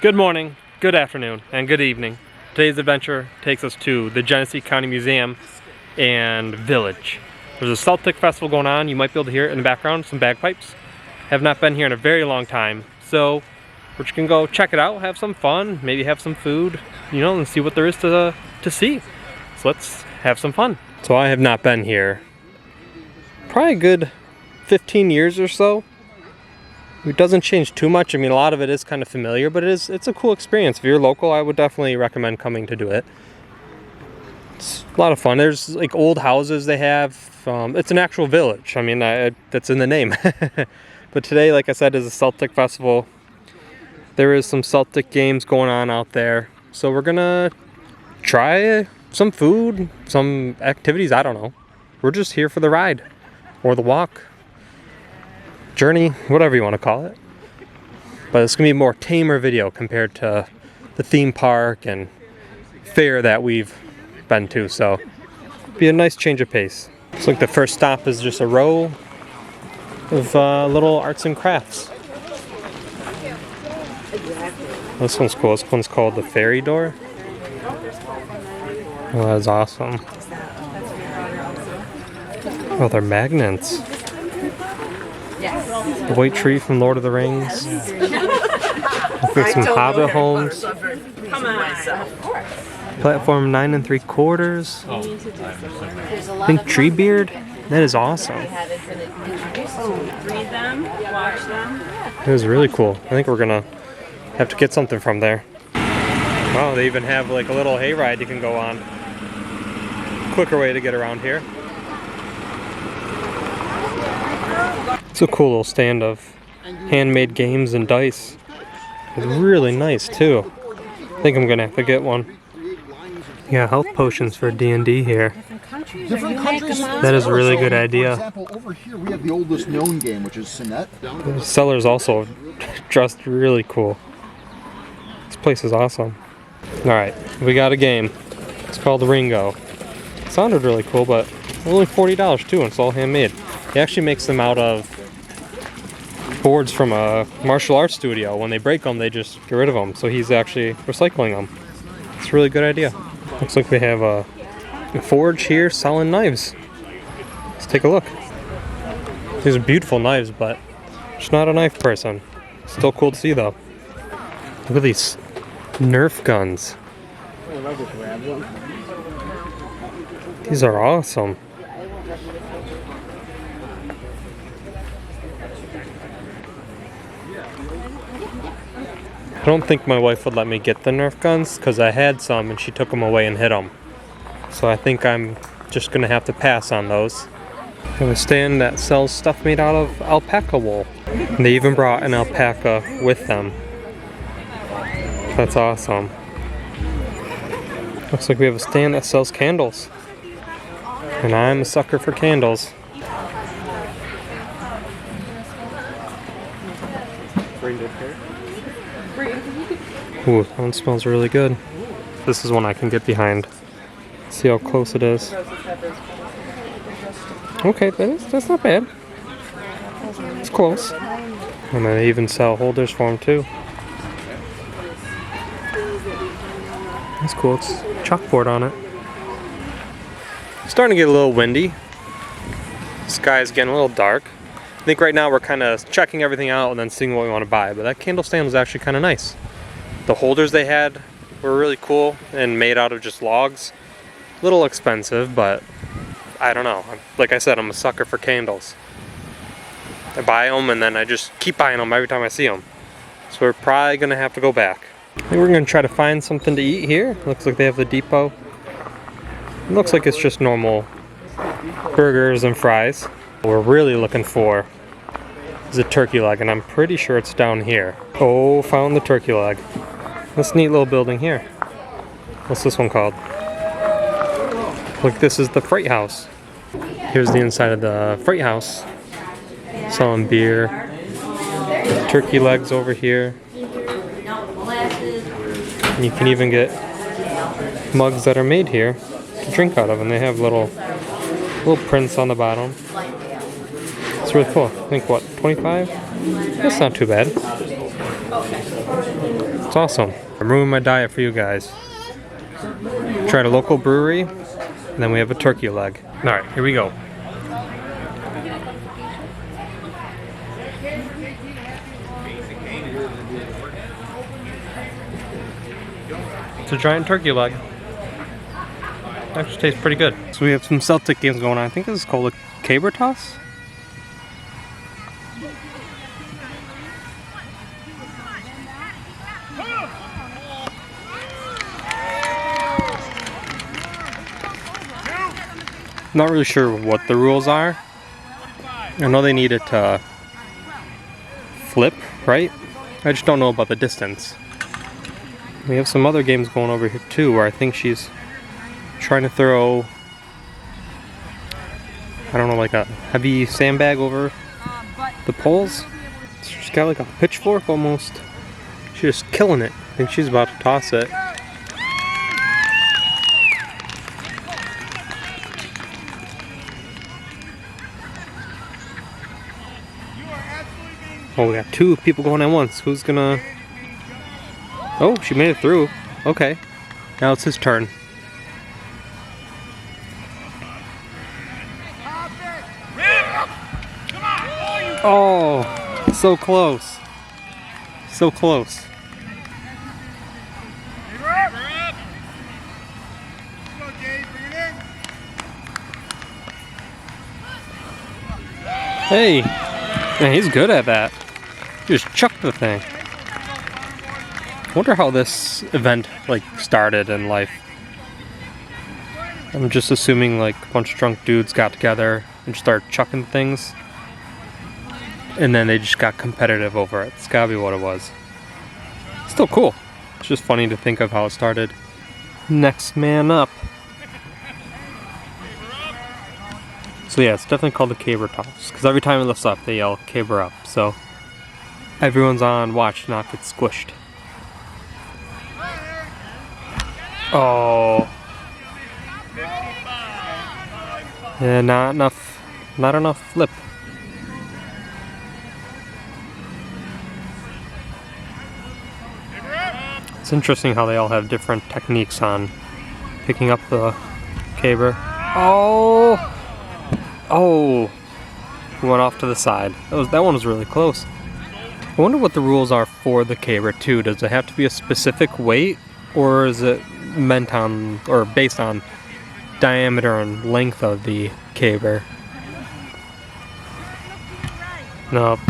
Good morning, good afternoon, and good evening. Today's adventure takes us to the Genesee County Museum and Village. There's a Celtic festival going on. You might be able to hear it in the background, some bagpipes. Have not been here in a very long time, so we're just gonna go check it out, have some fun, maybe have some food, you know, and see what there is to see. So let's have some fun. So I have not been here probably a good 15 years or so. It doesn't change too much. I mean, a lot of it is kind of familiar, but it's a cool experience. If you're local, I would definitely recommend coming to do it. It's a lot of fun. There's like old houses they have. It's an actual village. I mean, that's in the name. But today, like I said, is a Celtic festival. There is some Celtic games going on out there. So we're gonna try some food, some activities, I don't know. We're just here for the ride or the walk. Journey, whatever you want to call it. But it's gonna be a more tamer video compared to the theme park and fair that we've been to, so be a nice change of pace. Looks like the first stop is just a row of little arts and crafts. This one's cool. This one's called the Fairy Door. Oh, that is awesome. Oh, they're magnets. The white tree from Lord of the Rings. Looks like some Hobbit homes. Platform 9 3/4. I think Treebeard. That is awesome. Read them, watch them. It was really cool. I think we're gonna have to get something from there. Wow, they even have like a little hayride you can go on. Quicker way to get around here. It's a cool little stand of handmade games and dice. It's really nice too. I think I'm gonna have to get one. Yeah, health potions for D&D here. Different countries. That is a really good idea. For example, over here we have the oldest known game, which is Senet. The seller's also dressed really cool. This place is awesome. Alright, we got a game. It's called Ringo. It sounded really cool, but only $40 too, and it's all handmade. He actually makes them out of boards from a martial arts studio. When they break them, they just get rid of them. So he's actually recycling them. It's a really good idea. Looks like we have a forge here selling knives. Let's take a look. These are beautiful knives, but just not a knife person. Still cool to see though. Look at these Nerf guns. These are awesome. I don't think my wife would let me get the Nerf guns because I had some and she took them away and hid them. So I think I'm just going to have to pass on those. I have a stand that sells stuff made out of alpaca wool. And they even brought an alpaca with them. That's awesome. Looks like we have a stand that sells candles. And I'm a sucker for candles. Ooh, that one smells really good. This is one I can get behind. See how close it is. Okay, that's not bad. It's close. And they even sell holders for them too. That's cool. It's chalkboard on it. It's starting to get a little windy. The sky's getting a little dark. I think right now we're kind of checking everything out and then seeing what we want to buy. But that candle stand was actually kind of nice. The holders they had were really cool and made out of just logs. A little expensive, but I don't know. Like I said, I'm a sucker for candles. I buy them and then I just keep buying them every time I see them. So we're probably going to have to go back. I think we're going to try to find something to eat here. Looks like they have the depot. It looks like it's just normal burgers and fries. What we're really looking for is a turkey leg, and I'm pretty sure it's down here. Oh, found the turkey leg. This neat little building here. What's this one called? Look, this is the freight house. Here's the inside of the freight house. Selling beer. Turkey legs over here. And you can even get mugs that are made here to drink out of, and they have little prints on the bottom. It's really cool. I think what, 25? That's not too bad. It's awesome. I'm ruining my diet for you guys. Tried a local brewery, and then we have a turkey leg. Alright, here we go. It's a giant turkey leg. Actually tastes pretty good. So we have some Celtic games going on. I think this is called a caber toss. Not really sure what the rules are. I know they need it to flip, right? I just don't know about the distance. We have some other games going over here too, where I think she's trying to throw, I don't know, like a heavy sandbag over the poles. She's got like a pitchfork almost. She's just killing it. I think she's about to toss it. Oh, we got two people going at once. Who's gonna... Oh, she made it through. Okay. Now it's his turn. Oh, so close. So close. Hey, man, he's good at that. Just chuck the thing. I wonder how this event like started in life. I'm just assuming like a bunch of drunk dudes got together and just started chucking things, and then they just got competitive over it. It's gotta be what it was. Still cool. It's just funny to think of how it started. Next man up. So yeah, it's definitely called the caber toss, because every time it lifts up, they yell caber up. So everyone's on watch to not get squished. Oh. Yeah, not enough flip. It's interesting how they all have different techniques on picking up the caber. Oh! Oh! Went off to the side. That one was really close. I wonder what the rules are for the caber too. Does it have to be a specific weight, or is it meant on, or based on diameter and length of the caber? No.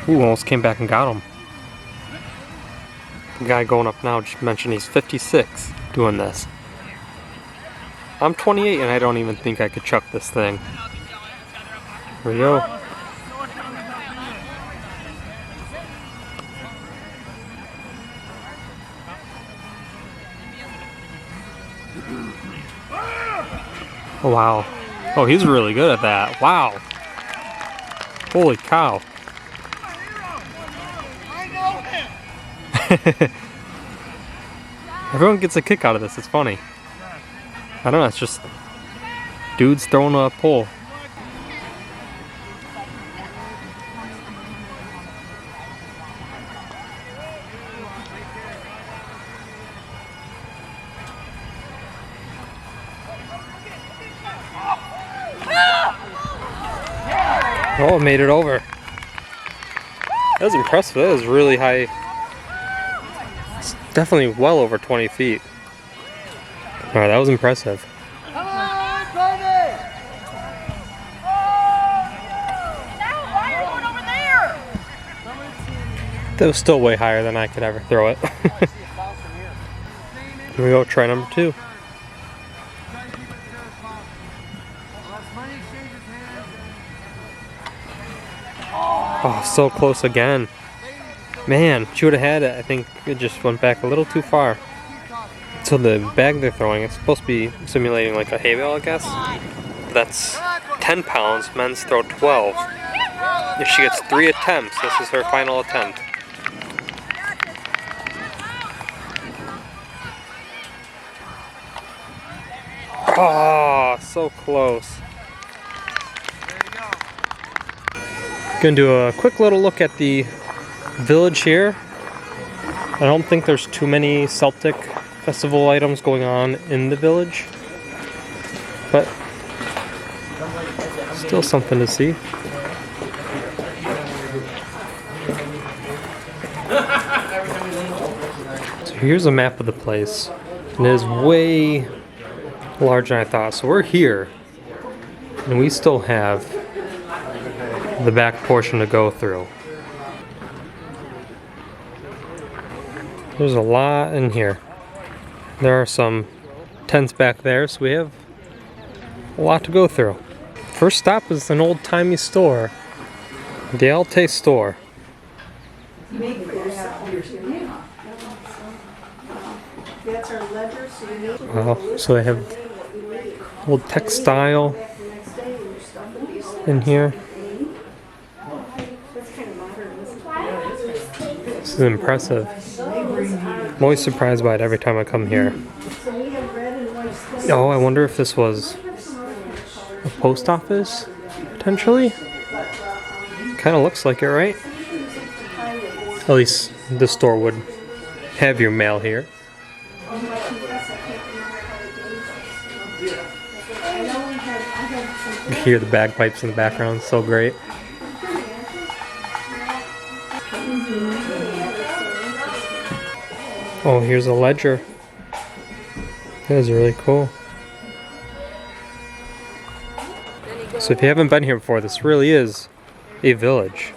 Ooh, almost came back and got him. The guy going up now just mentioned he's 56 doing this. I'm 28 and I don't even think I could chuck this thing. Here we go. Oh, wow. Oh, he's really good at that. Wow. Holy cow. Everyone gets a kick out of this. It's funny. I don't know. It's just dudes throwing a pole. Oh, it made it over. That was impressive. That was really high. It's definitely well over 20 feet. Alright, that was impressive. Come on, Tony! Now, why are you going over there? That was still way higher than I could ever throw it. Here we go, try number 2. Oh, so close again. Man, she would have had it. I think it just went back a little too far. So the bag they're throwing, it's supposed to be simulating like a hay bale, I guess. That's 10 pounds, men's throw 12. If she gets 3 attempts, this is her final attempt. Oh, so close. Gonna do a quick little look at the village here. I don't think there's too many Celtic festival items going on in the village, but still something to see. So here's a map of the place, and it is way larger than I thought. So we're here, and we still have the back portion to go through. There's a lot in here. There are some tents back there, so we have a lot to go through. First stop is an old-timey store, the Alte store. Wow, so they have old textile in here. This is impressive. I'm always surprised by it every time I come here. Oh, I wonder if this was a post office, potentially? Kind of looks like it, right? At least this store would have your mail here. You hear the bagpipes in the background, so great. Oh, here's a ledger. That is really cool. So if you haven't been here before, this really is a village.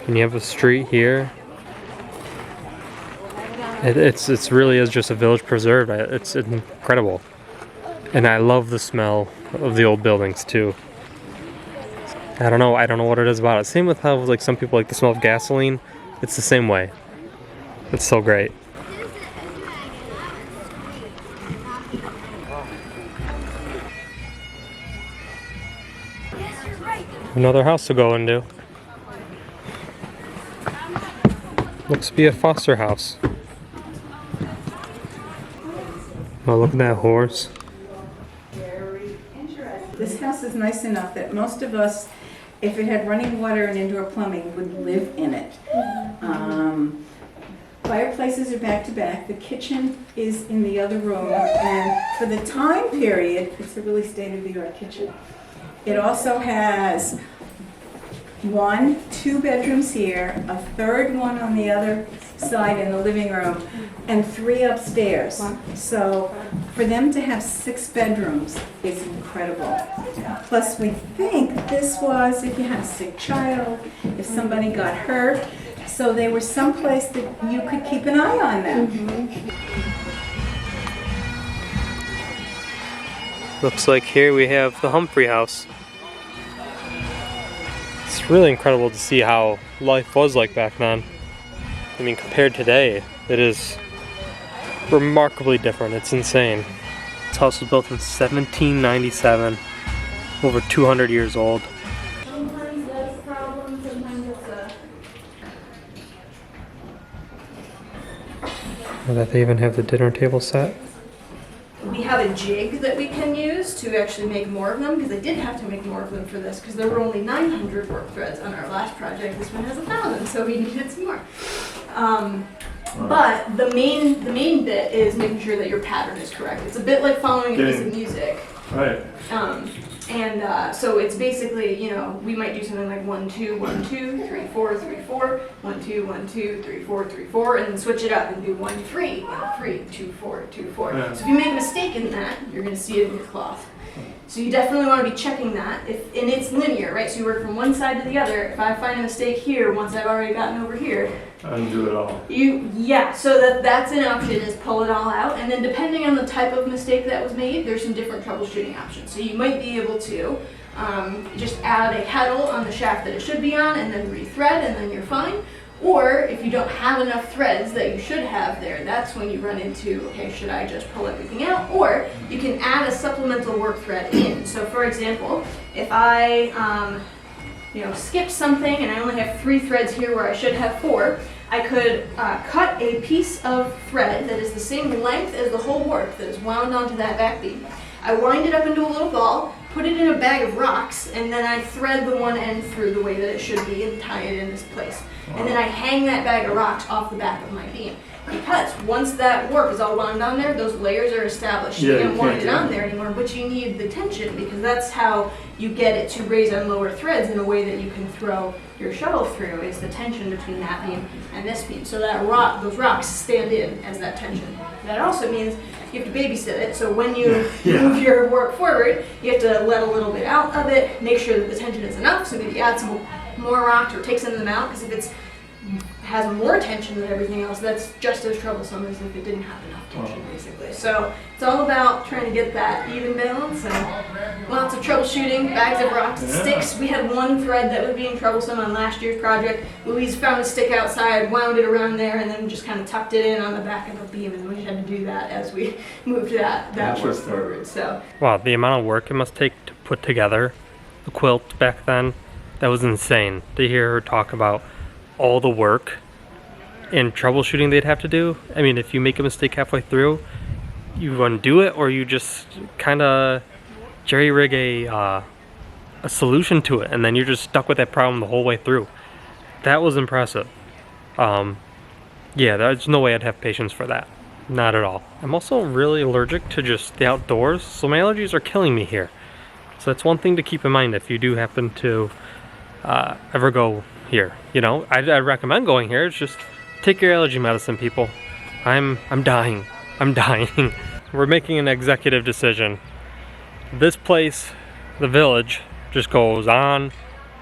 And you have a street here. It's really is just a village preserved. It's incredible. And I love the smell of the old buildings too. I don't know what it is about it. Same with how like some people like the smell of gasoline. It's the same way. It's so great. Another house to go into. Looks to be a foster house. Oh, look at that horse. This house is nice enough that most of us, if it had running water and indoor plumbing, would live in it. Fireplaces are back to back. The kitchen is in the other room, and for the time period, it's a really state-of-the-art kitchen. It also has 2 bedrooms here, a third one on the other side in the living room, and 3 upstairs. So for them to have 6 bedrooms is incredible. Plus we think this was if you had a sick child, if somebody got hurt, so they were someplace that you could keep an eye on them. Looks like here we have the Humphrey house. It's really incredible to see how life was like back then. I mean, compared to today, it is remarkably different. It's insane. This house was built in 1797, over 200 years old. And that they even have the dinner table set. We have a jig that we can use to actually make more of them, because I did have to make more of them for this, because there were only 900 work threads on our last project. This one has 1,000, so we needed some more. But the main bit is making sure that your pattern is correct. It's a bit like following a piece of music. Right. So it's basically, you know, we might do something like 1 2 1 2 3 4 3 4 1 2 1 2 3 4 3 4, and then switch it up and do 1 3 3 2 4 2 4. Yeah. So if you make a mistake in that, you're going to see it in your cloth. So you definitely want to be checking that, and it's linear, right? So you work from one side to the other. If I find a mistake here, once I've already gotten over here, Undo it all. So that's an option, is pull it all out, and then depending on the type of mistake that was made, there's some different troubleshooting options. So you might be able to just add a heddle on the shaft that it should be on, and then rethread, and then you're fine. Or if you don't have enough threads that you should have there, that's when you run into, okay, should I just pull everything out? Or you can add a supplemental work thread in. So for example, if I skip something and I only have 3 threads here where I should have 4, I could cut a piece of thread that is the same length as the whole warp that is wound onto that back beam. I wind it up into a little ball, put it in a bag of rocks, and then I thread the one end through the way that it should be and tie it in this place. And then I hang that bag of rocks off the back of my beam. Because once that warp is all wound on there, those layers are established. You don't want it on there anymore, but you need the tension, because that's how you get it to raise and lower threads in a way that you can throw your shuttle through, is the tension between that beam and this beam. So that those rocks stand in as that tension. That also means you have to babysit it, so when you move your warp forward, you have to let a little bit out of it, make sure that the tension is enough, so maybe add some more rocks or take some of them out, because if it has more tension than everything else, that's just as troublesome as if it didn't have enough tension, basically. So it's all about trying to get that even balance, and lots of troubleshooting, bags of rocks and sticks. We had one thread that was being troublesome on last year's project. Louise found a stick outside, wound it around there, and then just kind of tucked it in on the back of the beam, and we had to do that as we moved that work forward. So Wow, the amount of work it must take to put together the quilt back then, that was insane. To hear her talk about all the work and troubleshooting they'd have to do. I mean, if you make a mistake halfway through, you undo it, or you just kind of jerry-rig a solution to it, and then you're just stuck with that problem the whole way through. That was impressive. Yeah, there's no way I'd have patience for that. Not at all. I'm also really allergic to just the outdoors, so my allergies are killing me here. So that's one thing to keep in mind if you do happen to ever go here. You know, I'd recommend going here. It's just take your allergy medicine, people. I'm dying. I'm dying. We're making an executive decision. This place, the village, just goes on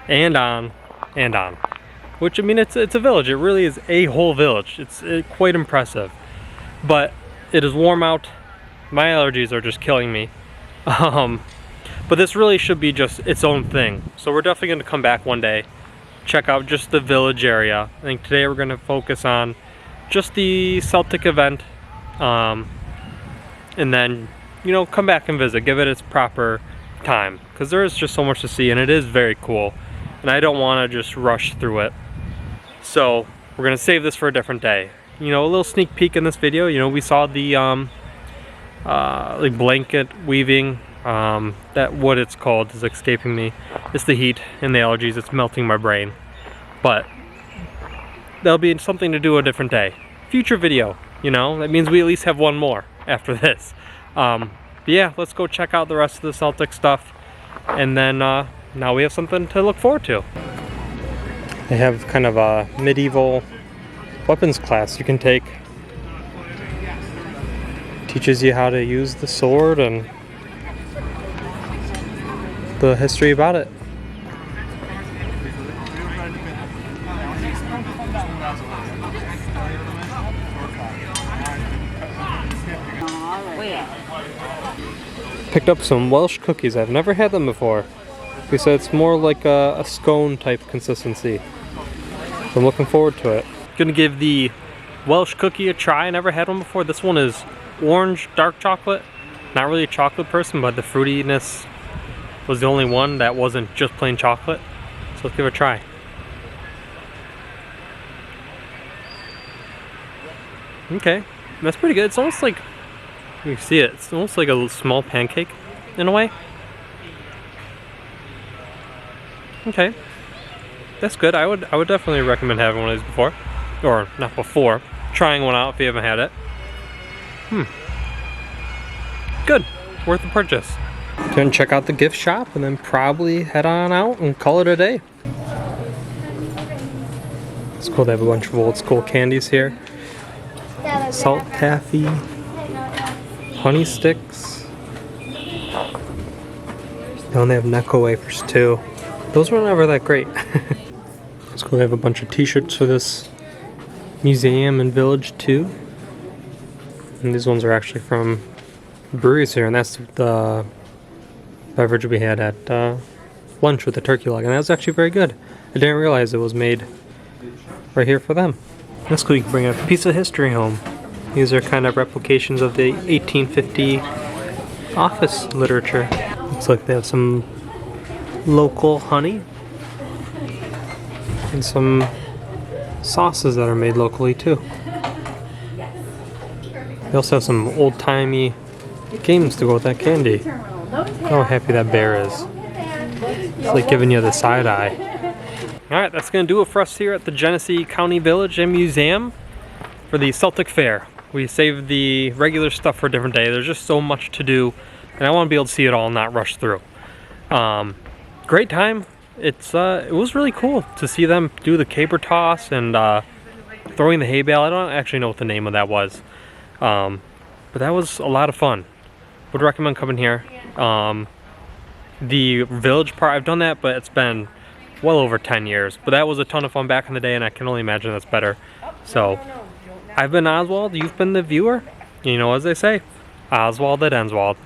and on and on. Which, I mean, it's a village. It really is a whole village. It's quite impressive. But it is warm out. My allergies are just killing me. But this really should be just its own thing. So we're definitely going to come back one day, check out just the village area. I think today we're going to focus on just the Celtic event, and then, you know, come back and visit, give it its proper time, because there is just so much to see, and it is very cool, and I don't want to just rush through it. So we're going to save this for a different day. You know, a little sneak peek in this video. You know, we saw the like blanket weaving. That what it's called is escaping me. It's the heat and the allergies. It's melting my brain. But that'll be something to do a different day. Future video, you know. That means we at least have one more after this. But yeah, let's go check out the rest of the Celtic stuff, and then now we have something to look forward to. They have kind of a medieval weapons class you can take. Teaches you how to use the sword and the history about it. Picked up some Welsh cookies. I've never had them before. They said it's more like a scone type consistency. So I'm looking forward to it. Gonna give the Welsh cookie a try. I never had one before. This one is orange dark chocolate. Not really a chocolate person, but the fruitiness was the only one that wasn't just plain chocolate. So let's give it a try. Okay, that's pretty good. It's almost like, you see it, it's almost like a small pancake in a way. Okay, that's good. I would definitely recommend having one of these before, or not before, trying one out if you haven't had it. Good, worth the purchase. Gonna check out the gift shop and then probably head on out and call it a day. It's cool, they have a bunch of old school candies here. Salt taffy, honey sticks. And they have Necco wafers too. Those were never that great. It's cool, they have a bunch of t-shirts for this museum and village too. And these ones are actually from breweries here, and that's the beverage we had at lunch with the turkey leg, and that was actually very good. I didn't realize it was made right here for them. That's cool, you can bring a piece of history home. These are kind of replications of the 1850 office literature. Looks like they have some local honey and some sauces that are made locally too. They also have some old-timey games to go with that candy. how happy that bear is. It's like giving you the side eye. Alright, that's going to do it for us here at the Genesee County Village and Museum for the Celtic Faire. We saved the regular stuff for a different day. There's just so much to do, and I want to be able to see it all and not rush through. Great time. It was really cool to see them do the caper toss and throwing the hay bale. I don't actually know what the name of that was, but that was a lot of fun. Would recommend coming here. The village part, I've done that, but it's been well over 10 years. But that was a ton of fun back in the day, and I can only imagine that's better. So, I've been Oswald, you've been the viewer. You know, as they say, Oswald at Endswald.